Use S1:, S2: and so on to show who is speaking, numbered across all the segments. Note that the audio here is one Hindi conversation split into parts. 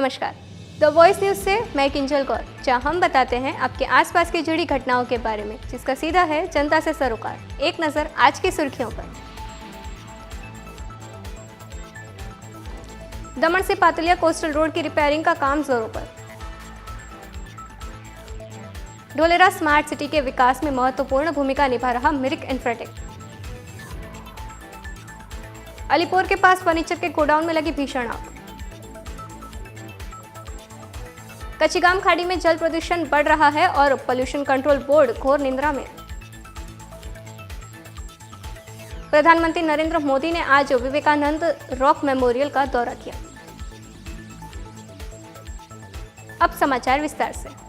S1: नमस्कार, द वॉइस न्यूज़ से मैं किंजल कौर, जहां हम बताते हैं आपके आसपास की जुड़ी घटनाओं के बारे में, जिसका सीधा है जनता से सरोकार। एक नज़र आज की सुर्खियों पर। दमन से पातलिया कोस्टल रोड की रिपेयरिंग का काम जोरों पर। ढोलेरा स्मार्ट सिटी के विकास में महत्वपूर्ण भूमिका निभा रहा मिरिक इंफ्राटेक। अलीपुर के पास फर्नीचर के गोडाउन में लगी भीषण आग। कच्चीगाम खाड़ी में जल प्रदूषण बढ़ रहा है और पोल्यूशन कंट्रोल बोर्ड घोर निंद्रा में। प्रधानमंत्री नरेंद्र मोदी ने आज विवेकानंद रॉक मेमोरियल का दौरा किया। अब समाचार विस्तार से।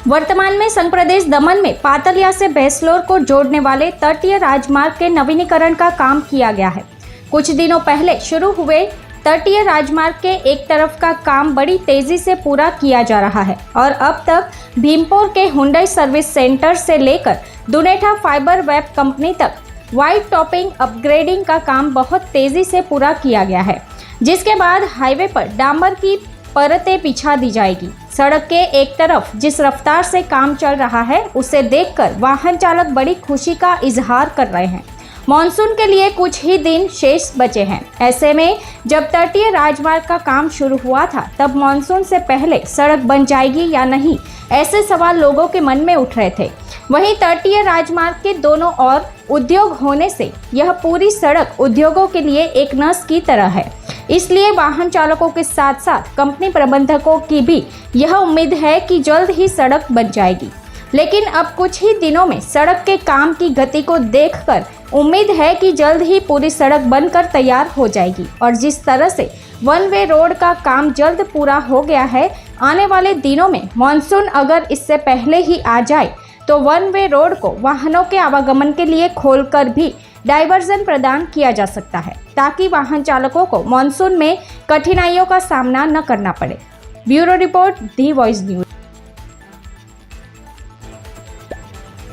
S2: वर्तमान में संघ प्रदेश दमन में पातलिया से भैंसलोर को जोड़ने वाले तटीय राजमार्ग के नवीनीकरण का काम किया गया है। कुछ दिनों पहले शुरू हुए तटीय राजमार्ग के एक तरफ का काम बड़ी तेजी से पूरा किया जा रहा है और अब तक भीमपुर के हुंडई सर्विस सेंटर से लेकर दुनेठा फाइबर वेब कंपनी तक वाइड टॉपिंग अपग्रेडिंग का काम बहुत तेजी से पूरा किया गया है, जिसके बाद हाईवे पर डामर की परतें बिछा दी जाएगी। सड़क के एक तरफ जिस रफ्तार से काम चल रहा है, उसे देखकर वाहन चालक बड़ी खुशी का इजहार कर रहे हैं। मॉनसून के लिए कुछ ही दिन शेष बचे हैं। ऐसे में जब तटीय राजमार्ग का काम शुरू हुआ था, तब मॉनसून से पहले सड़क बन जाएगी या नहीं, ऐसे सवाल लोगों के मन में उठ रहे थे। वहीं तटीय राजमार्ग के दोनों ओर उद्योग होने से यह पूरी सड़क उद्योगों के लिए एक नस की तरह है। इसलिए वाहन चालकों के साथ साथ कंपनी प्रबंधकों की भी यह उम्मीद है कि जल्द ही सड़क बन जाएगी। लेकिन अब कुछ ही दिनों में सड़क के काम की गति को देखकर उम्मीद है कि जल्द ही पूरी सड़क बनकर तैयार हो जाएगी। और जिस तरह से वन वे रोड का काम जल्द पूरा हो गया है, आने वाले दिनों में मॉनसून अगर इससे पहले ही आ जाए तो वन वे रोड को वाहनों के आवागमन के लिए खोलकर भी डाइवर्जन प्रदान किया जा सकता है, ताकि वाहन चालकों को मॉनसून में कठिनाइयों का सामना न करना पड़े। Bureau report, the voice news.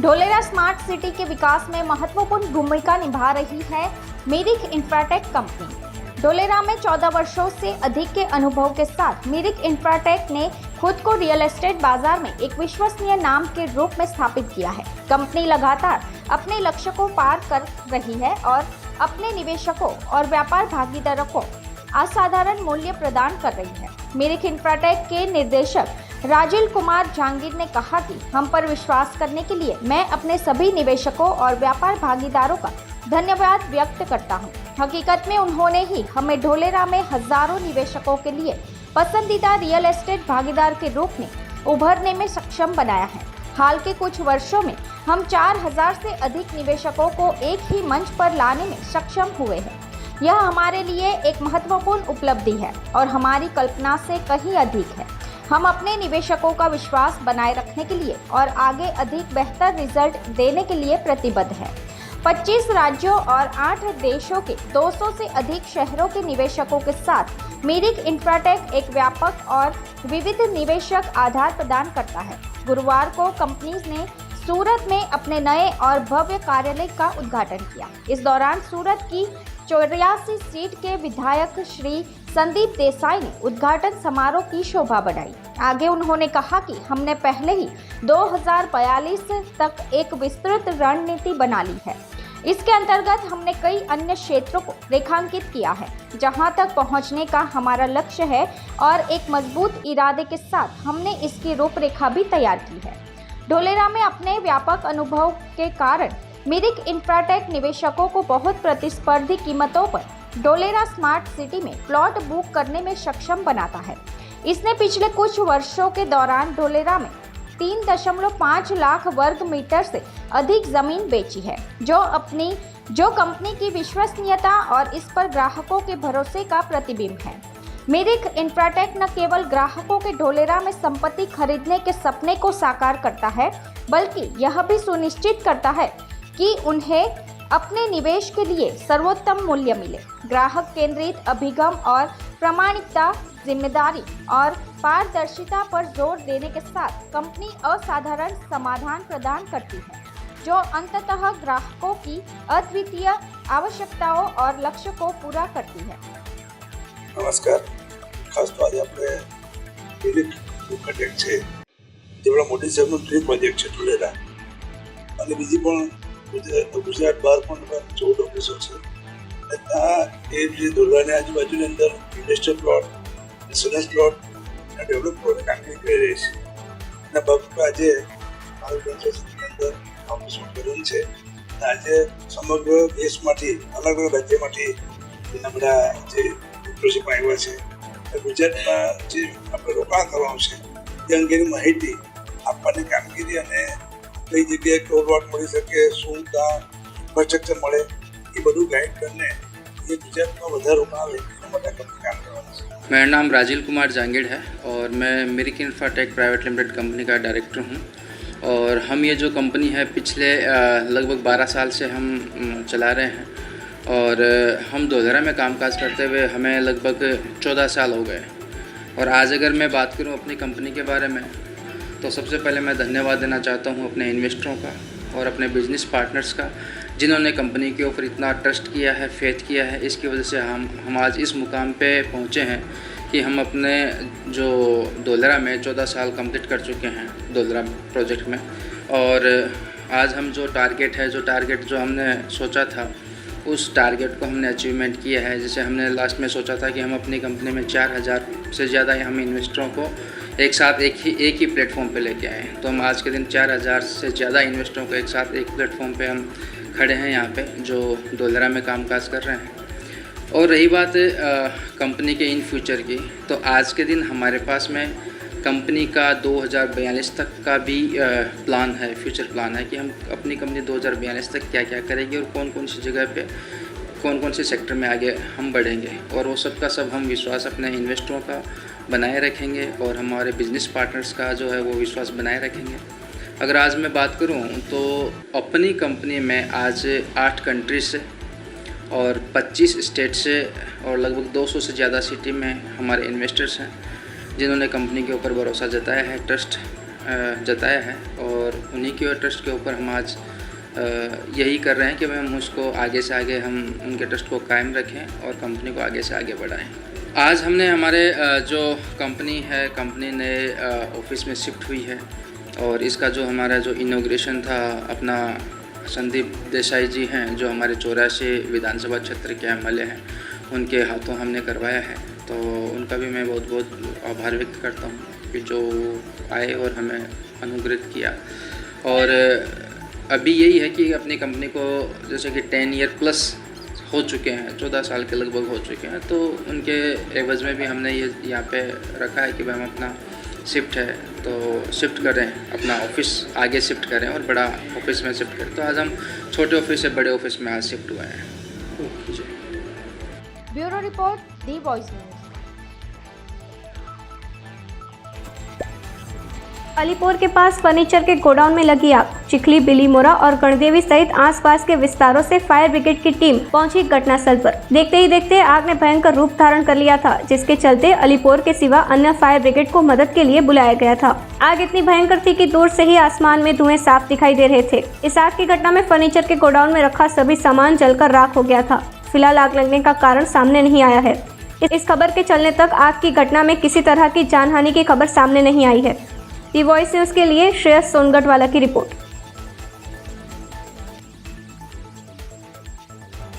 S2: Dholera smart city के विकास में महत्वपूर्ण भूमिका निभा रही है मिरिक इंफ्राटेक कंपनी। ढोलेरा में 14 वर्षों से अधिक के अनुभव के साथ मिरिक इंफ्राटेक ने खुद को रियल एस्टेट बाजार में एक विश्वसनीय नाम के रूप में स्थापित किया है। कंपनी लगातार अपने लक्ष्य को पार कर रही है और अपने निवेशकों और व्यापार भागीदारों को असाधारण मूल्य प्रदान कर रही है। मिरिक इंफ्राटेक के निर्देशक राजीव कुमार जहांगीर ने कहा कि हम पर विश्वास करने के लिए मैं अपने सभी निवेशकों और व्यापार भागीदारों का धन्यवाद व्यक्त करता हूं। हकीकत में उन्होंने ही हमें ढोलेरा में हजारों निवेशकों के लिए पसंदीदा रियल एस्टेट भागीदार के रूप में उभरने में सक्षम बनाया है। हाल के कुछ वर्षों में हम 4000 से अधिक निवेशकों को एक ही मंच पर लाने में सक्षम हुए हैं। यह हमारे लिए एक महत्वपूर्ण उपलब्धि है और हमारी कल्पना से कहीं अधिक है। हम अपने निवेशकों का विश्वास बनाए रखने के लिए और आगे अधिक बेहतर रिजल्ट देने के लिए प्रतिबद्ध है। 25 राज्यों और 8 देशों के 200 से अधिक शहरों के निवेशकों के साथ मिरिक इंफ्राटेक एक व्यापक और विविध निवेशक आधार प्रदान करता है। गुरुवार को कंपनी ने सूरत में अपने नए और भव्य कार्यालय का उद्घाटन किया। इस दौरान सूरत की 84 सीट के विधायक श्री संदीप देसाई ने उद्घाटन समारोह की शोभा बढ़ाई। आगे उन्होंने कहा कि हमने पहले ही 2042 तक एक विस्तृत रणनीति बना ली है। इसके अंतर्गत हमने कई अन्य क्षेत्रों को रेखांकित किया है, जहां तक पहुंचने का हमारा लक्ष्य है और एक मजबूत इरादे के साथ हमने इसकी रूपरेखा भी तैयार की है। ढोलेरा में अपने व्यापक अनुभव के कारण मिरिक इंफ्राटेक निवेशकों को बहुत प्रतिस्पर्धी कीमतों पर ढोलेरा स्मार्ट सिटी में प्लॉट बुक करने में सक्षम बनाता है। इसने पिछले कुछ वर्षों के दौरान ढोलेरा में 3.5 लाख वर्ग मीटर से अधिक जमीन बेची है, जो कंपनी की विश्वसनीयता और इस पर ग्राहकों के भरोसे का प्रतिबिंब है। मिरिक इंफ्राटेक न केवल ग्राहकों के ढोलेरा में संपत्ति खरीदने के सपने को साकार करता है, बल्कि यह भी सुनिश्चित करता है कि उन्हें अपने निवेश के लिए सर्वोत्तम मूल्य मिले। ग्राहक केंद्रित अभिगम और प्रामाणिकता, जिम्मेदारी और पारदर्शिता पर जोर देने के साथ कंपनी असाधारण समाधान प्रदान करती है। जो अंततः ग्राहकों की अद्वितीय आवश्यकताओं और लक्ष्य को पूरा करती है।
S3: નમસ્કાર. ખાસ તો આજે આપણે મિરિક પ્રોજેક્ટ છે જે આપણા મોદી સાહેબનો ડ્રીમ પ્રોજેક્ટ છે ઢોલેરા, અને બીજી પણ ગુજરાત બહાર પણ 14 ઓફિસો છે. અને ત્યાં એ જે ઢોલેરાની આજુબાજુની અંદર ઇન્ડસ્ટ્રીયલ પ્લોટ, રેસિડેન્સ પ્લોટ અને ડેવલપ પ્લોટની કામગીરી કરી રહી છે. એના બાબતમાં આજે મારું પંચાયતની અંદર ઓફિસ કર્યું છે. અને આજે સમગ્ર દેશમાંથી અલગ અલગ રાજ્યમાંથી એના બધા જે પ્રોજેક્ટ આવ્યા છે, ગુજરાતમાં જે આપણે રોકાણ કરવાનું છે તે અંગેની માહિતી આપવાની કામગીરી અને કઈ જગ્યાએ ટોલ વાટ મળી શકે, શું ત્યાં ઇન્ફ્રાસ્ટ્રક્ચર મળે, એ બધું ગાઈડ કરીને એ ગુજરાતમાં વધારે રોકાણ આવે એના માટે આપણે કામ કરવાનું છે.
S4: मेरा नाम राजीव कुमार जांगीड़ है और मैं Mirik Infratech private limited company का डायरेक्टर हूँ। और हम ये जो कंपनी है पिछले लगभग 12 साल से हम चला रहे हैं और हम ढोलेरा में कामकाज करते हुए हमें लगभग 14 साल हो गए। और आज अगर मैं बात करूँ अपनी कंपनी के बारे में तो सबसे पहले मैं धन्यवाद देना चाहता हूँ अपने इन्वेस्टरों का और अपने बिजनेस पार्टनर्स का, जिन्होंने कंपनी के ऊपर इतना ट्रस्ट किया है, फेथ किया है। इसकी वजह से हम आज इस मुकाम पे पहुँचे हैं कि हम अपने जो ढोलेरा में 14 साल कंप्लीट कर चुके हैं ढोलेरा प्रोजेक्ट में। और आज हम जो टारगेट जो हमने सोचा था उस टारगेट को हमने अचीवमेंट किया है। जैसे हमने लास्ट में सोचा था कि हम अपनी कंपनी में 4000 से ज़्यादा हम इन्वेस्टरों को एक साथ एक ही प्लेटफॉर्म पे लेके आए हैं। तो हम आज के दिन 4000 से ज़्यादा इन्वेस्टरों को एक साथ एक प्लेटफॉर्म पे हम खड़े हैं यहाँ पे, जो ढोलेरा में कामकाज कर रहे हैं। और रही बात कंपनी के इन फ्यूचर की, तो आज के दिन हमारे पास में कंपनी का 2042 तक का भी प्लान है, फ्यूचर प्लान है कि हम अपनी कंपनी 2042 तक क्या क्या करेंगे और कौन कौन सी जगह पे कौन कौन से सेक्टर में आगे हम बढ़ेंगे। और वो सब का सब हम विश्वास अपने इन्वेस्टरों का बनाए रखेंगे और हमारे बिजनेस पार्टनर्स का जो है वो विश्वास बनाए रखेंगे। अगर आज मैं बात करूँ तो अपनी कंपनी में आज 8 कंट्री से और 25 स्टेट से और लगभग 200 से ज़्यादा सिटी में हमारे इन्वेस्टर्स हैं, जिन्होंने कंपनी के ऊपर भरोसा जताया है, ट्रस्ट जताया है। और उन्हीं के ट्रस्ट के ऊपर हम आज यही कर रहे हैं कि हम उसको आगे से आगे हम उनके ट्रस्ट को कायम रखें और कंपनी को आगे से आगे बढ़ाएं। आज हमने हमारे जो कंपनी ने ऑफिस में शिफ्ट हुई है और इसका जो हमारा जो इनॉग्रेशन था अपना संदीप देसाई जी हैं, जो हमारे 84 विधानसभा क्षेत्र के एमएलए हैं, उनके हाथों हमने करवाया है। तो उनका भी मैं बहुत बहुत आभार व्यक्त करता हूँ कि जो आए और हमें अनुग्रहित किया। और अभी यही है कि अपनी कंपनी को जैसे कि 10 ईयर प्लस हो चुके हैं, 14 साल के लगभग हो चुके हैं, तो उनके एवज़ में भी हमने ये यहाँ पे रखा है कि भाई हम अपना शिफ्ट है तो शिफ्ट करें, अपना ऑफिस आगे शिफ्ट करें और बड़ा ऑफिस में शिफ्ट करें। तो आज हम छोटे ऑफिस से बड़े ऑफिस में आज शिफ्ट हुए हैं जी।
S2: Bureau report, the voice news.
S1: Alipur के पास फर्नीचर के गोडाउन में लगी आग। चिखली, बिलीमोरा और गणदेवी सहित आसपास के विस्तारों से फायर ब्रिगेड की टीम पहुंची घटनास्थल पर। देखते ही देखते आग ने भयंकर रूप धारण कर लिया था, जिसके चलते अलीपुर के सिवा अन्य फायर ब्रिगेड को मदद के लिए बुलाया गया था। आग इतनी भयंकर थी कि दूर से ही आसमान में धुएं साफ दिखाई दे रहे थे। इस आग की घटना में फर्नीचर के गोडाउन में रखा सभी सामान जलकर राख हो गया था। फिलहाल आग लगने का कारण सामने नहीं आया है। इस खबर के चलने तक आग की घटना में किसी तरह की जानहानि की खबर सामने नहीं आई है। दी वॉइस न्यूज के लिए श्रेयस सोनगढ़वाला की रिपोर्ट।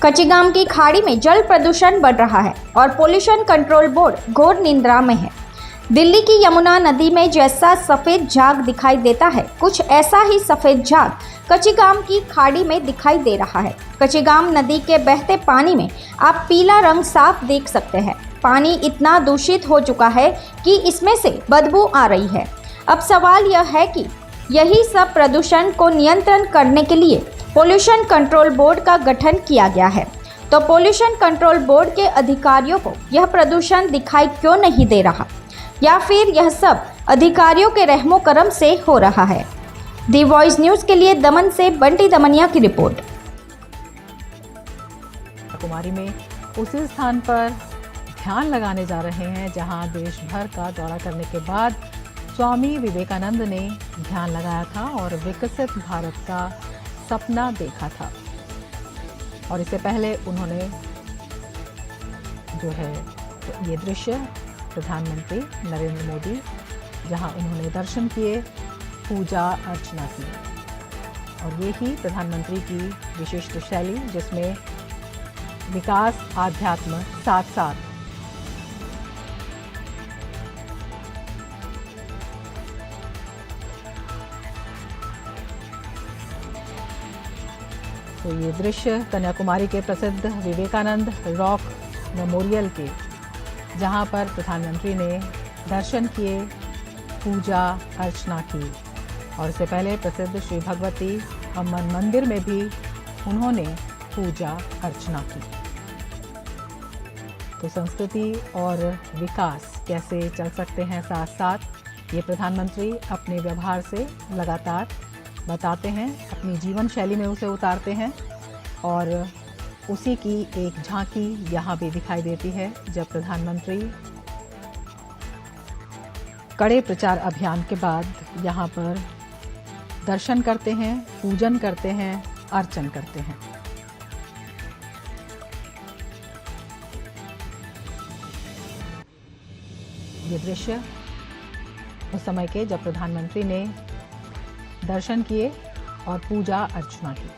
S2: कच्चीगाम की खाड़ी में जल प्रदूषण बढ़ रहा है और पोल्यूशन कंट्रोल बोर्ड घोर निंद्रा में है। दिल्ली की यमुना नदी में जैसा सफेद झाग दिखाई देता है, कुछ ऐसा ही सफेद झाग कच्चीगाम की खाड़ी में दिखाई दे रहा है। कच्चीगाम नदी के बहते पानी में आप पीला रंग साफ देख सकते हैं। पानी इतना दूषित हो चुका है कि इसमें से बदबू आ रही है। अब सवाल यह है कि यही सब प्रदूषण को नियंत्रण करने के लिए पोल्यूशन कंट्रोल बोर्ड का गठन किया गया है, तो पोल्यूशन कंट्रोल बोर्ड के अधिकारियों को यह प्रदूषण दिखाई क्यों नहीं दे रहा, या फिर यह सब अधिकारियों के रहमो करम से हो रहा है। दी वॉइस न्यूज़ के लिए दमन से बंटी दमनिया की रिपोर्ट।
S5: कुमारी में उसी स्थान पर ध्यान लगाने जा रहे हैं जहां देश भर का दौरा करने के बाद स्वामी विवेकानंद ने ध्यान लगाया था और विकसित भारत का सपना देखा था। और इससे पहले उन्होंने जो है ये दृश्य प्रधानमंत्री नरेंद्र मोदी जहां उन्होंने दर्शन किए, पूजा अर्चना की, और ये ही प्रधानमंत्री की विशिष्ट शैली जिसमें विकास आध्यात्म साथ साथ। तो ये दृश्य कन्याकुमारी के प्रसिद्ध विवेकानंद रॉक मेमोरियल के, जहां पर प्रधानमंत्री ने दर्शन किए, पूजा अर्चना की, और इससे पहले प्रसिद्ध श्री भगवती अम्मन मंदिर में भी उन्होंने पूजा अर्चना की। तो संस्कृति और विकास कैसे चल सकते हैं साथ साथ, ये प्रधानमंत्री अपने व्यवहार से लगातार बताते हैं, अपनी जीवन शैली में उसे उतारते हैं, और उसी की एक झांकी यहाँ भी दिखाई देती है जब प्रधानमंत्री कड़े प्रचार अभियान के बाद यहाँ पर दर्शन करते हैं, पूजन करते हैं, अर्चन करते हैं। ये दृश्य उस समय के जब प्रधानमंत्री ने दर्शन किए और पूजा अर्चना की।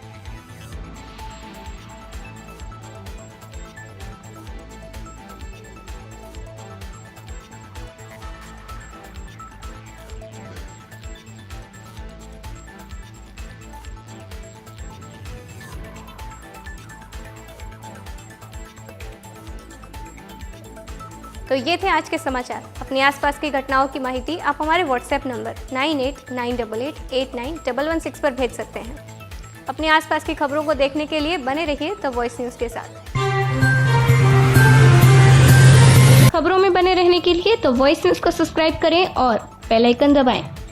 S1: तो ये थे आज के समाचार। अपने आसपास की घटनाओं की माहिती आप हमारे व्हाट्सएप नंबर 9898889116 पर भेज सकते हैं। अपने आसपास की खबरों को देखने के लिए बने रहिए द वॉइस न्यूज़ के साथ। खबरों में बने रहने के लिए द वॉइस न्यूज़ को सब्सक्राइब करें और बेल आइकन दबाएं।